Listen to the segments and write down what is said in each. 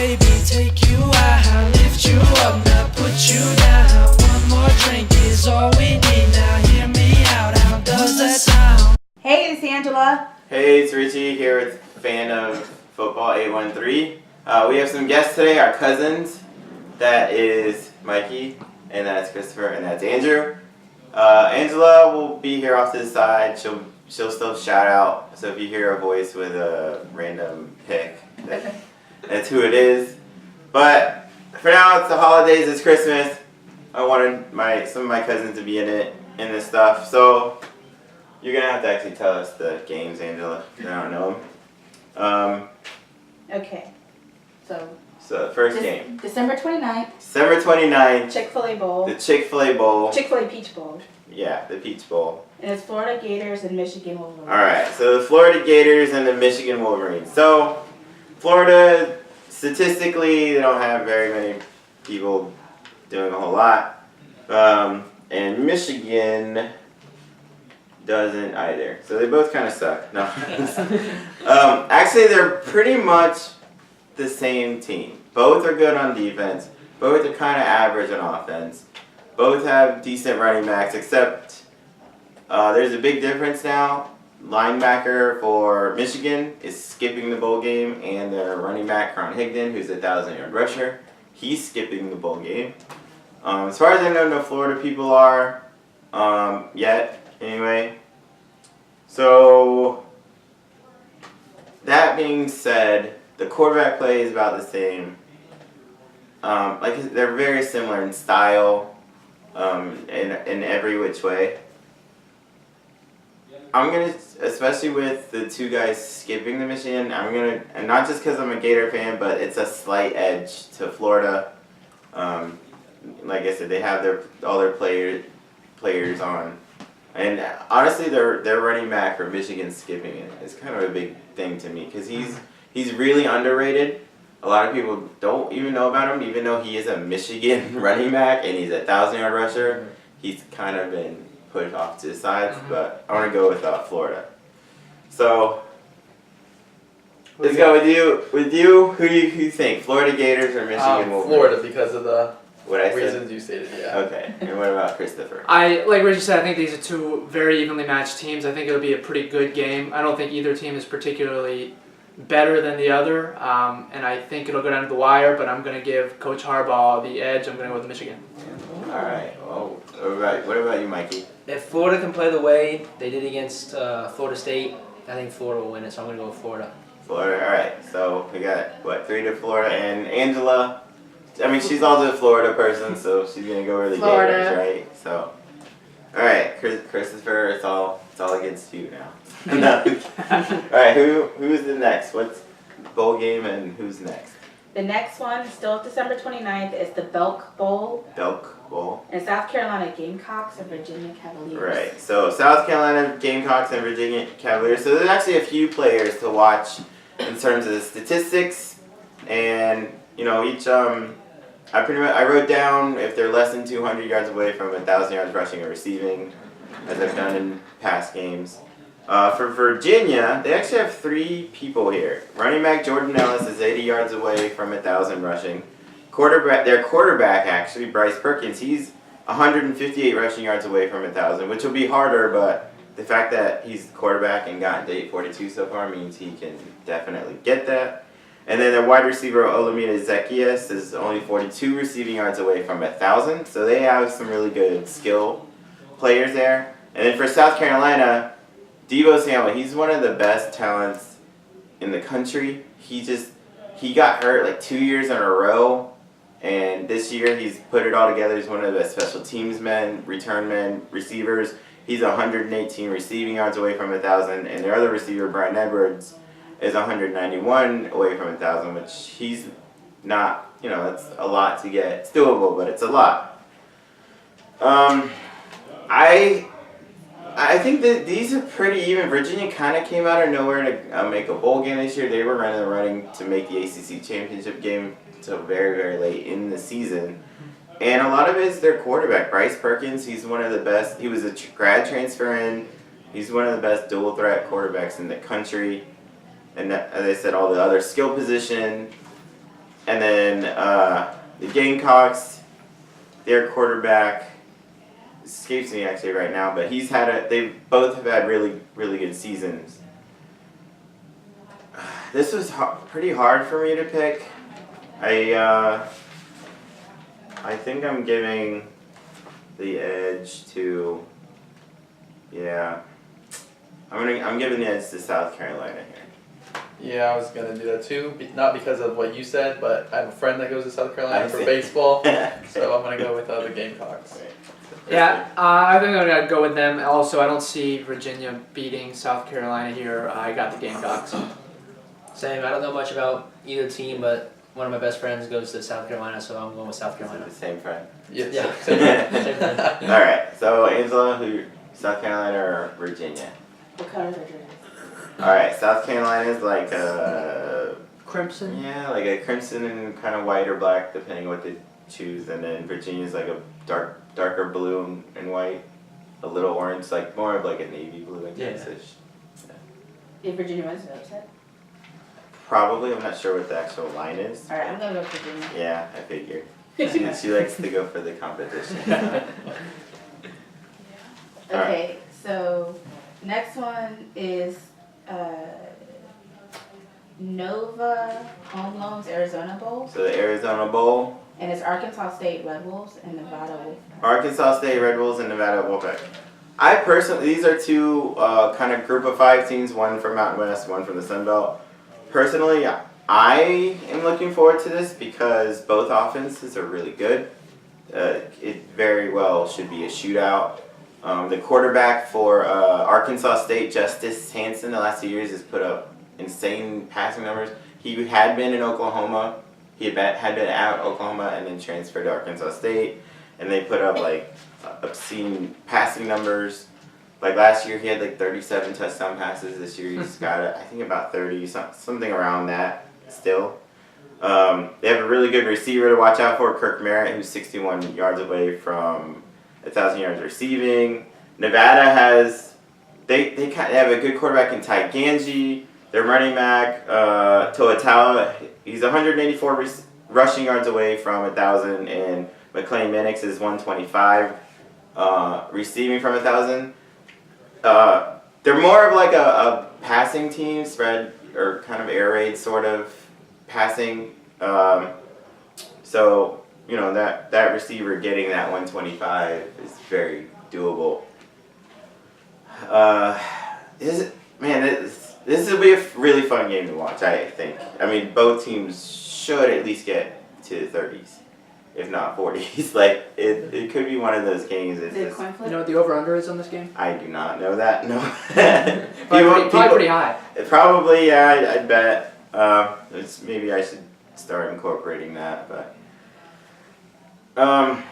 baby, take you out, lift you up, not put you down. One more drink is all we need. Now hear me out. How does that sound? Hey, it's Angela. Hey, it's Richie here with Fan of Football 813. We have some guests today, our cousins. That is Mikey, and that's Christopher, and that's Andrew. Angela will be here off to the side. She'll still shout out. So if you hear a voice with a random pick, that's who it is. But for now, it's the holidays. It's Christmas. I wanted some of my cousins to be in this stuff. So you're gonna have to actually tell us the games, Angela. I don't know them. Okay. So the first game. December 29th. December 29th. Chick-fil-A Bowl. The Chick-fil-A Bowl. Chick-fil-A Peach Bowl. Yeah, the Peach Bowl. And it's Florida Gators and Michigan Wolverines. Alright, so the Florida Gators and the Michigan Wolverines. So, Florida, statistically, they don't have very many people doing a whole lot. And Michigan doesn't either. So they both kind of suck. No. Actually, they're pretty much the same team. Both are good on defense. Both are kind of average on offense. Both have decent running backs, except there's a big difference now. Linebacker for Michigan is skipping the bowl game, and their running back, Ron Higdon, who's a 1,000-yard rusher, he's skipping the bowl game. As far as I know, no Florida people are yet, anyway. So, that being said, the quarterback play is about the same. They're very similar in style, in every which way. I'm gonna, especially with the two guys skipping the Michigan, and not just because I'm a Gator fan, but it's a slight edge to Florida. Like I said, they have all their players on, and honestly, their running back for Michigan skipping it is kind of a big thing to me because he's really underrated. A lot of people don't even know about him, even though he is a Michigan running back and he's a 1,000-yard rusher. He's kind of been put off to the side, but I want to go with Florida. So let's go with you. Who do you think? Florida Gators or Michigan Wolverines? Florida because of the What reasons you stated. Yeah. Okay. And what about Christopher? Like Richie said, I think these are two very evenly matched teams. I think it'll be a pretty good game. I don't think either team is particularly better than the other, and I think it'll go down to the wire, but I'm going to give Coach Harbaugh the edge. I'm going to go with Michigan. All right. Oh, all right. What about you, Mikey? If Florida can play the way they did against Florida State, I think Florida will win it, so I'm going to go with Florida. Florida. All right. So we got, 3 to Florida, and Angela, I mean, she's also a Florida person, so she's going to go with the Gators, right? So, all right, Christopher, it's all against you now. No. All right, who's the next? What's bowl game and who's next? The next one, still December 29th, is the Belk Bowl. Belk Bowl. And South Carolina Gamecocks and Virginia Cavaliers. Right, so South Carolina Gamecocks and Virginia Cavaliers. So there's actually a few players to watch in terms of the statistics, and each I wrote down if they're less than 200 yards away from 1,000 yards rushing or receiving, as I've done in past games. For Virginia, they actually have 3 people here. Running back Jordan Ellis is 80 yards away from 1,000 rushing. Their quarterback, actually, Bryce Perkins, he's 158 rushing yards away from 1,000, which will be harder, but the fact that he's the quarterback and gotten to 842 so far means he can definitely get that. And then their wide receiver, Olamide Zaccheaus, is only 42 receiving yards away from 1,000, so they have some really good skill players there. And then for South Carolina, Deebo Samuel, he's one of the best talents in the country. He got hurt like 2 years in a row, and this year he's put it all together. He's one of the best special teams men, return men, receivers. He's 118 receiving yards away from 1,000, and their other receiver, Brian Edwards, is 191 away from 1,000, which he's not, that's a lot to get. It's doable, but it's a lot. I think that these are pretty even. Virginia kind of came out of nowhere to make a bowl game this year. They were running to make the ACC championship game until very, very late in the season. And a lot of it is their quarterback, Bryce Perkins. He's one of the best. He was a grad transfer in. He's one of the best dual threat quarterbacks in the country. And as I said, all the other skill position And then the Gamecocks, their quarterback escapes me actually right now, but they both have had really, really good seasons. This was pretty hard for me to pick. I think I'm giving the edge to, I'm giving the edge to South Carolina here. Yeah, I was gonna do that too. Not because of what you said, but I have a friend that goes to South Carolina I for see. baseball, so I'm gonna go with the Gamecocks. Yeah, I think I'm gonna go with them. Also, I don't see Virginia beating South Carolina here. I got the Gamecocks. Same. I don't know much about either team, but one of my best friends goes to South Carolina, so I'm going with South Carolina. The same friend. Yes. Yeah. Same. Same thing. All right, so Angela, who South Carolina or Virginia? What color is Virginia? All right, South Carolina is like a Crimson. like a crimson and kind of white or black, depending what they choose, and then Virginia is like a darker blue and white, a little orange, like more of like a navy blue, I guess. If Virginia wins, is it upset? Probably, I'm not sure what the actual line is. Alright, I'm gonna go with Virginia. Yeah, I figured. She likes to go for the competition. So. Okay, so next one is Nova Home Loans Arizona Bowl, So the Arizona Bowl, and it's Arkansas State Red Wolves and Nevada Wolfpack. Arkansas State Red Bulls and Nevada Wolfpack. I personally, these are two kind of group of 5 teams, one from Mountain West, one from the Sun Belt. Personally, I am looking forward to this because both offenses are really good. It very well should be a shootout. The quarterback for Arkansas State, Justice Hansen, the last 2 years has put up insane passing numbers. He had been in Oklahoma. He had been at Oklahoma and then transferred to Arkansas State. And they put up like obscene passing numbers. Like last year he had like 37 touchdown passes. This year he's got I think about 30, something around that still. They have a really good receiver to watch out for, Kirk Merritt, who's 61 yards away from 1,000 yards receiving. Nevada has, they have a good quarterback in Ty Ganji. Their running back, Toatala, he's 184 rushing yards away from 1,000, and McLean Minix is 125 receiving from 1,000. They're more of like a passing team, spread or kind of air raid sort of passing. So you know that receiver getting that 125 is very doable. This will be a really fun game to watch, I think. I mean, both teams should at least get to the 30s, if not 40s. Like, it could be one of those games. Is it a coin flip? You know what the over/under is on this game? I do not know that, no. Probably pretty high. Probably, yeah, I'd bet. Maybe I should start incorporating that, but...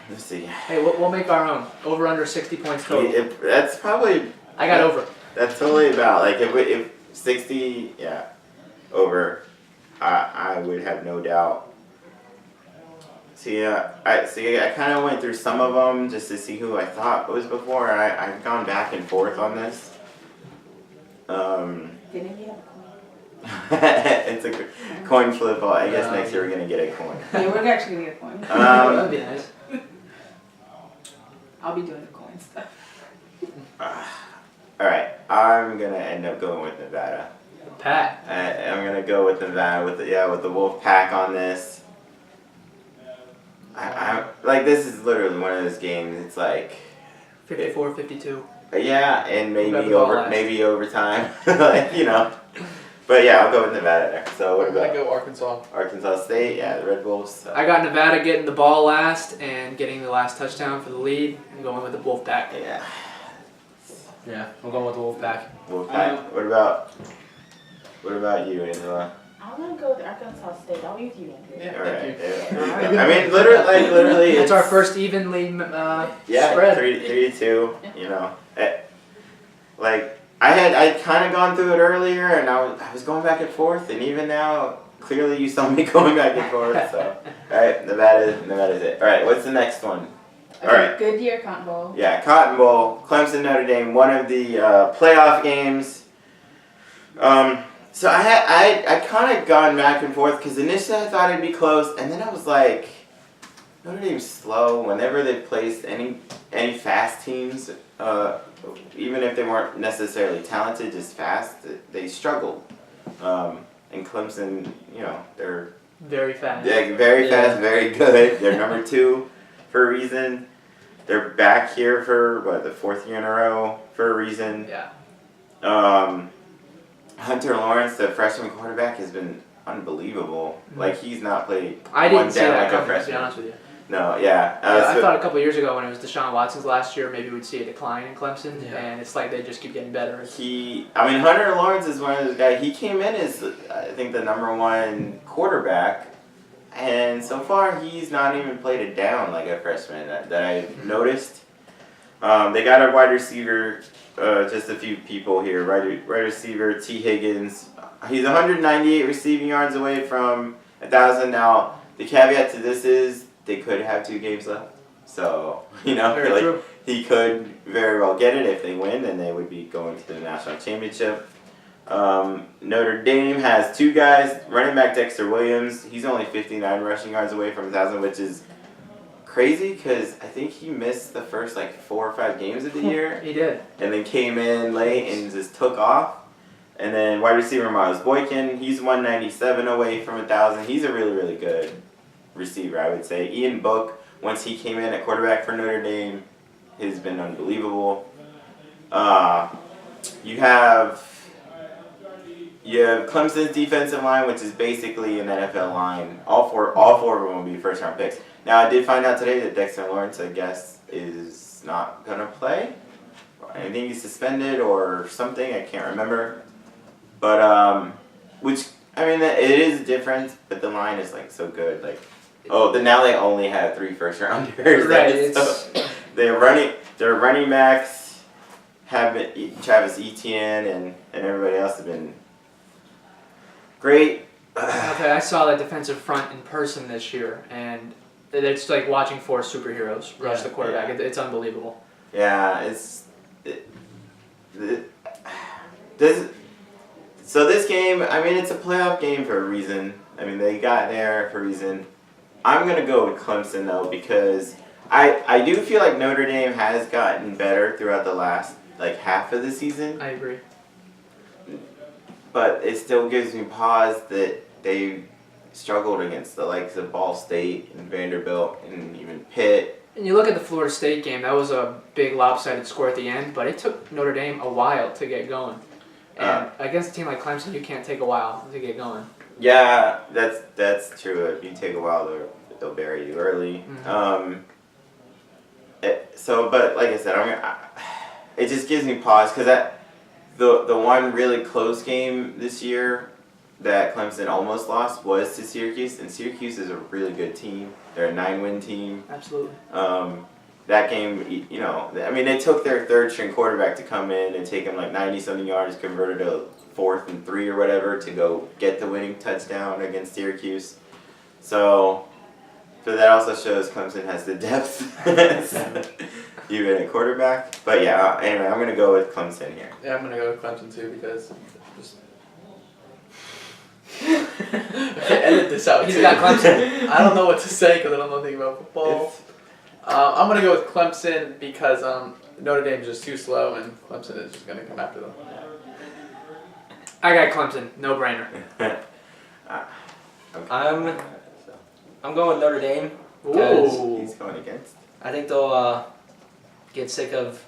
let's see. Hey, we'll make our own. Over/under 60 points total. That's probably... I got over. That's totally about, like, if 60, yeah, over, I would have no doubt. I kind of went through some of them just to see who I thought was before, and I've gone back and forth on this. Didn't you have a coin? It's a coin flip. I guess next year we're going to get a coin. Yeah, we're actually gonna get a coin. That'd be nice. I'll be doing the coin stuff. Alright, I'm going to end up going with Nevada. Pat. I'm going to go with Nevada with the Wolf Pack on this. Like, this is literally one of those games. It's like 54-52. yeah, and Whoever the ball maybe overtime, like, you know. But yeah, I'll go with Nevada there. So what I'm gonna about go Arkansas. Arkansas State? Yeah, the Red Bulls. So. I got Nevada getting the ball last and getting the last touchdown for the lead. I'm going with the Wolfpack. Yeah, Yeah, I'm going with the Wolfpack. Wolf Pack. What about you, Angela? I'm gonna go with Arkansas State. I'll be with you, Andrew. Yeah, All right. thank you. Yeah. I mean, literally, It's our first evenly spread. 3-2. You know, I'd kind of gone through it earlier, and I was going back and forth, and even now, clearly you saw me going back and forth. So, all right, Nevada's it. All right, what's the next one? Okay, All right. Goodyear Cotton Bowl. Yeah, Cotton Bowl, Clemson, Notre Dame, one of the playoff games. So I kind of gone back and forth because initially I thought it'd be close, and then I was like, Notre Dame's slow. Whenever they placed any fast teams, even if they weren't necessarily talented, just fast, they struggled. And Clemson, they're Very fast. very fast, very good. They're number 2 for a reason. They're back here for the 4th year in a row for a reason. Yeah. Hunter Lawrence, the freshman quarterback, has been unbelievable. Mm-hmm. Like, he's not played I one didn't see down that like a coming, to be freshman. honest with you. No, yeah. I thought a couple years ago when it was Deshaun Watson's last year, maybe we'd see a decline in Clemson, Yeah. and it's like they just keep getting better. Hunter Lawrence is one of those guys. He came in as, I think, the number 1 quarterback, and so far he's not even played it down like a freshman that I've noticed. They got a wide receiver, just a few people here. Wide receiver T. Higgins. He's 198 receiving yards away from 1,000. Now, the caveat to this is they could have 2 games left. So, Very true. he could very well get it. If they win, then they would be going to the national championship. Notre Dame has 2 guys. Running back Dexter Williams. He's only 59 rushing yards away from 1,000, which is crazy because I think he missed the first 4 or 5 games of the year. He did. And then came in late and just took off. And then wide receiver Miles Boykin, he's 197 away from 1,000. He's a really, really good receiver, I would say. Ian Book, once he came in at quarterback for Notre Dame, has been unbelievable. You have Clemson's defensive line, which is basically an NFL line. All four of them will be first-round picks. Now, I did find out today that Dexter Lawrence, I guess, is not going to play. I think he's suspended or something. I can't remember. But, it is a difference, but the line is, so good. Now they only have 3 first-rounders. Right, So their running backs have been, Travis Etienne and everybody else have been great. Okay, I saw that defensive front in person this year, and it's like watching 4 superheroes rush the quarterback. Yeah. It's unbelievable. Yeah, So this game, it's a playoff game for a reason. They got there for a reason. I'm going to go with Clemson, though, because I do feel like Notre Dame has gotten better throughout the last, half of the season. I agree. But it still gives me pause that they struggled against the likes of Ball State and Vanderbilt and even Pitt. And you look at the Florida State game, that was a big lopsided score at the end, but it took Notre Dame a while to get going. And against a team like Clemson, you can't take a while to get going. Yeah, that's true. If you take a while, they'll bury you early. Mm-hmm. But like I said, it just gives me pause because the one really close game this year that Clemson almost lost was to Syracuse, and Syracuse is a really good team. They're a 9-win team. Absolutely. That game, they took their 3rd-string quarterback to come in and take him 90-something yards, converted a 4th and 3 or whatever to go get the winning touchdown against Syracuse. So that also shows Clemson has the depth, even at quarterback. But yeah, anyway, I'm going to go with Clemson here. Yeah, I'm gonna go with Clemson too because just edit this out. He's too. got Clemson. I don't know what to say because I don't know anything about football. I'm gonna go with Clemson because Notre Dame's just too slow and Clemson is just gonna come after them. I got Clemson, no brainer. I'm going with Notre Dame because Ooh. He's going against. I think they'll get sick of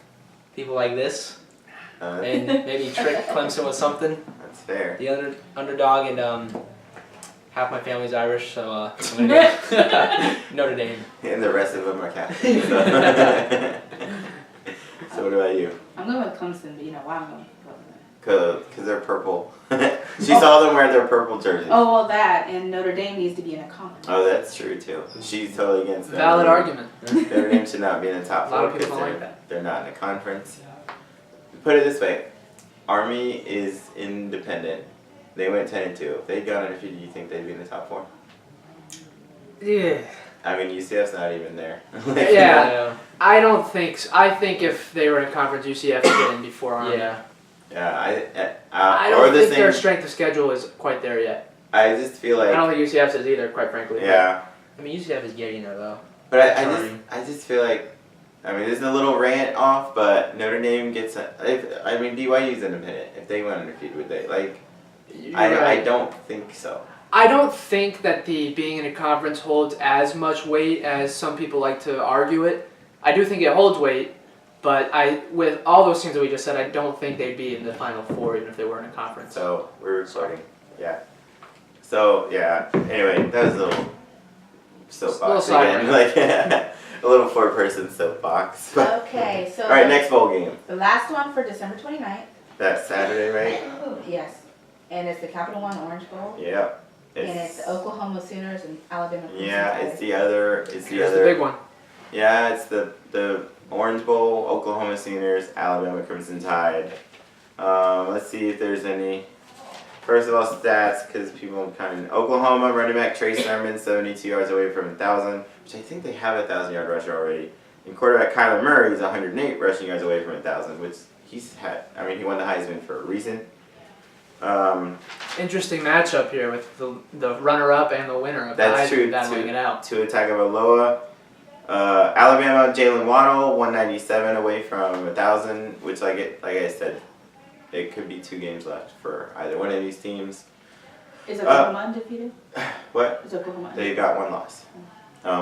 people like this and maybe trick Clemson with something. That's fair. The underdog and half my family's Irish, so I'm gonna go Notre Dame. And the rest of them are Catholic. So what about you? I'm going with Clemson, but you know why I'm going with Clemson. Because they're purple. She saw them wear their purple jerseys. Oh, well, that, and Notre Dame needs to be in a conference. Oh, that's true too. She's totally against that. Valid argument. Their name should not be in the top A lot 4 of people because don't like that. they're not in a conference. Put it this way, Army is independent. They went 10-2. If they'd gone undefeated, do you think they'd be in the top 4? Yeah. UCF's not even there. Yeah. I don't think so. I think if they were in conference, UCF would get in before Army. Yeah. Yeah, I or don't the think same. their strength of schedule is quite there yet. I just feel I like don't think UCF's is either, quite frankly. yeah. I mean, UCF is getting there though. But I Trying. just feel like, I mean, there's a little rant off, but Notre Dame gets. I mean, BYU's independent. If they went undefeated, would they? Like, You're I right. don't think so. I don't think that the being in a conference holds as much weight as some people like to argue it. I do think it holds weight, but with all those things that we just said, I don't think they'd be in the Final Four even if they were in a conference. So we're recording. Yeah. So yeah. Anyway, that was a little soapbox Little again. Like a little 4-person soapbox. Okay, so All right, next bowl game. the last one for December 29th. That's Saturday, right? Yes. And it's the Capital One Orange Bowl. Yeah. And it's the Oklahoma Sooners and Alabama Crimson Yeah, Tide. it's the other. It's the Here's other. the big one. Yeah, it's the Orange Bowl, Oklahoma Sooners, Alabama Crimson Tide. Let's see if there's any. First of all, stats, because people kind of. Oklahoma running back Trey Sermon, 72 yards away from 1,000, which I think they have a 1,000-yard rusher already. And quarterback Kyler Murray is 108 rushing yards away from 1,000, which he's had. I mean, he won the Heisman for a reason. Interesting matchup here with the runner-up and the winner of That's the true. Heisman battling it out. Tua Tagovailoa. Alabama, Jalen Waddle, 197 away from 1,000, which like I said, it could be 2 games left for either one of these teams. Is Oklahoma undefeated? What? Is Oklahoma They got 1 loss,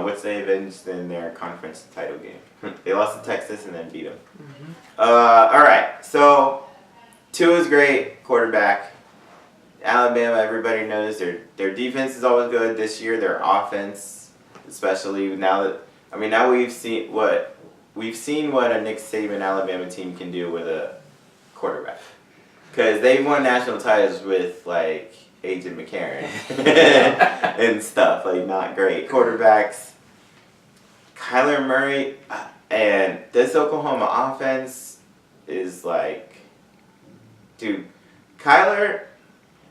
which they avenged in their conference title game. They lost to Texas and then beat them. All right, so Tua's great quarterback. Alabama, everybody knows their defense is always good. This year, their offense, especially now we've seen what a Nick Saban Alabama team can do with a quarterback, because they won national titles with like Agent McCarron and stuff, like not great quarterbacks. Kyler Murray and this Oklahoma offense is like, dude, Kyler.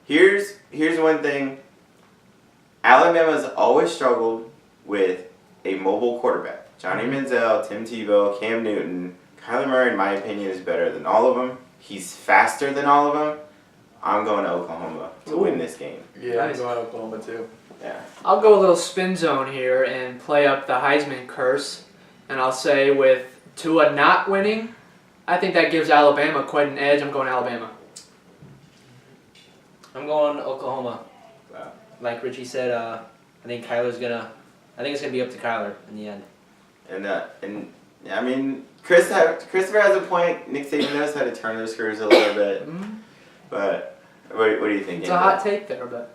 Here's one thing. Alabama's always struggled with a mobile quarterback. Johnny Manziel, Tim Tebow, Cam Newton. Kyler Murray, in my opinion, is better than all of them. He's faster than all of them. I'm going to Oklahoma to win this game. Yeah, Nice. I'm going to Oklahoma too. Yeah. I'll go a little spin zone here and play up the Heisman curse, and I'll say with Tua not winning, I think that gives Alabama quite an edge. I'm going Alabama. I'm going Oklahoma. Wow. Like Richie said, I think it's gonna be up to Kyler in the end. And I mean, Christopher has a point. Nick Saban knows how to turn those screws a little bit. But what do you think? It's a hot take there, but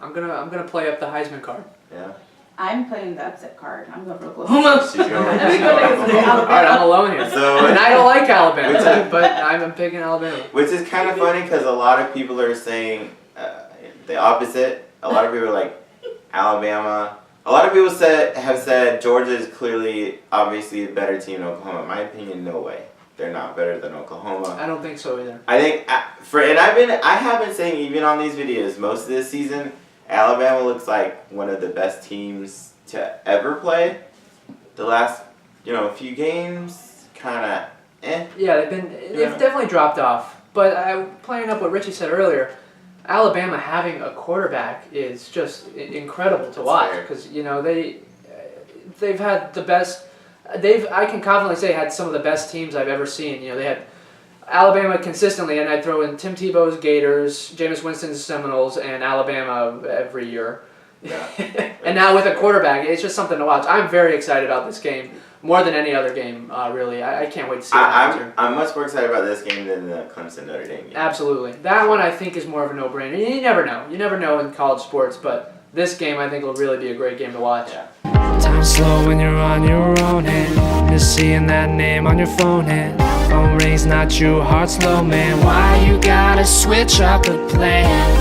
I'm gonna play up the Heisman card. Yeah. I'm playing the upset card. I'm going for Oklahoma. She's going I'm going for All right, I'm alone here. So- and I don't like Alabama, but I'm picking Alabama. Which is kind of funny because a lot of people are saying the opposite. A lot of people are like Alabama. A lot of people have said Georgia is clearly, obviously, a better team than Oklahoma. In my opinion, no way. They're not better than Oklahoma. I don't think so either. I think I have been saying even on these videos most of this season, Alabama looks like one of the best teams to ever play. The last few games kind of Yeah, they've definitely dropped off. But playing up what Richie said earlier, Alabama having a quarterback is just incredible to watch because they've had the best. I can confidently say had some of the best teams I've ever seen. They had Alabama consistently, and I'd throw in Tim Tebow's Gators, Jameis Winston's Seminoles, and Alabama every year. Yeah. And now with a quarterback, it's just something to watch. I'm very excited about this game. More than any other game, really. I can't wait to see what happens here. I'm much more excited about this game than the Clemson Notre Dame game. Absolutely. That one I think is more of a no-brainer. You never know. You never know in college sports, but this game I think will really be a great game to watch. Yeah. Time slow when you're on your own hand. Just seeing that name on your phone hand. Phone rings, not you, heart slow, man. Why you gotta switch up the plan?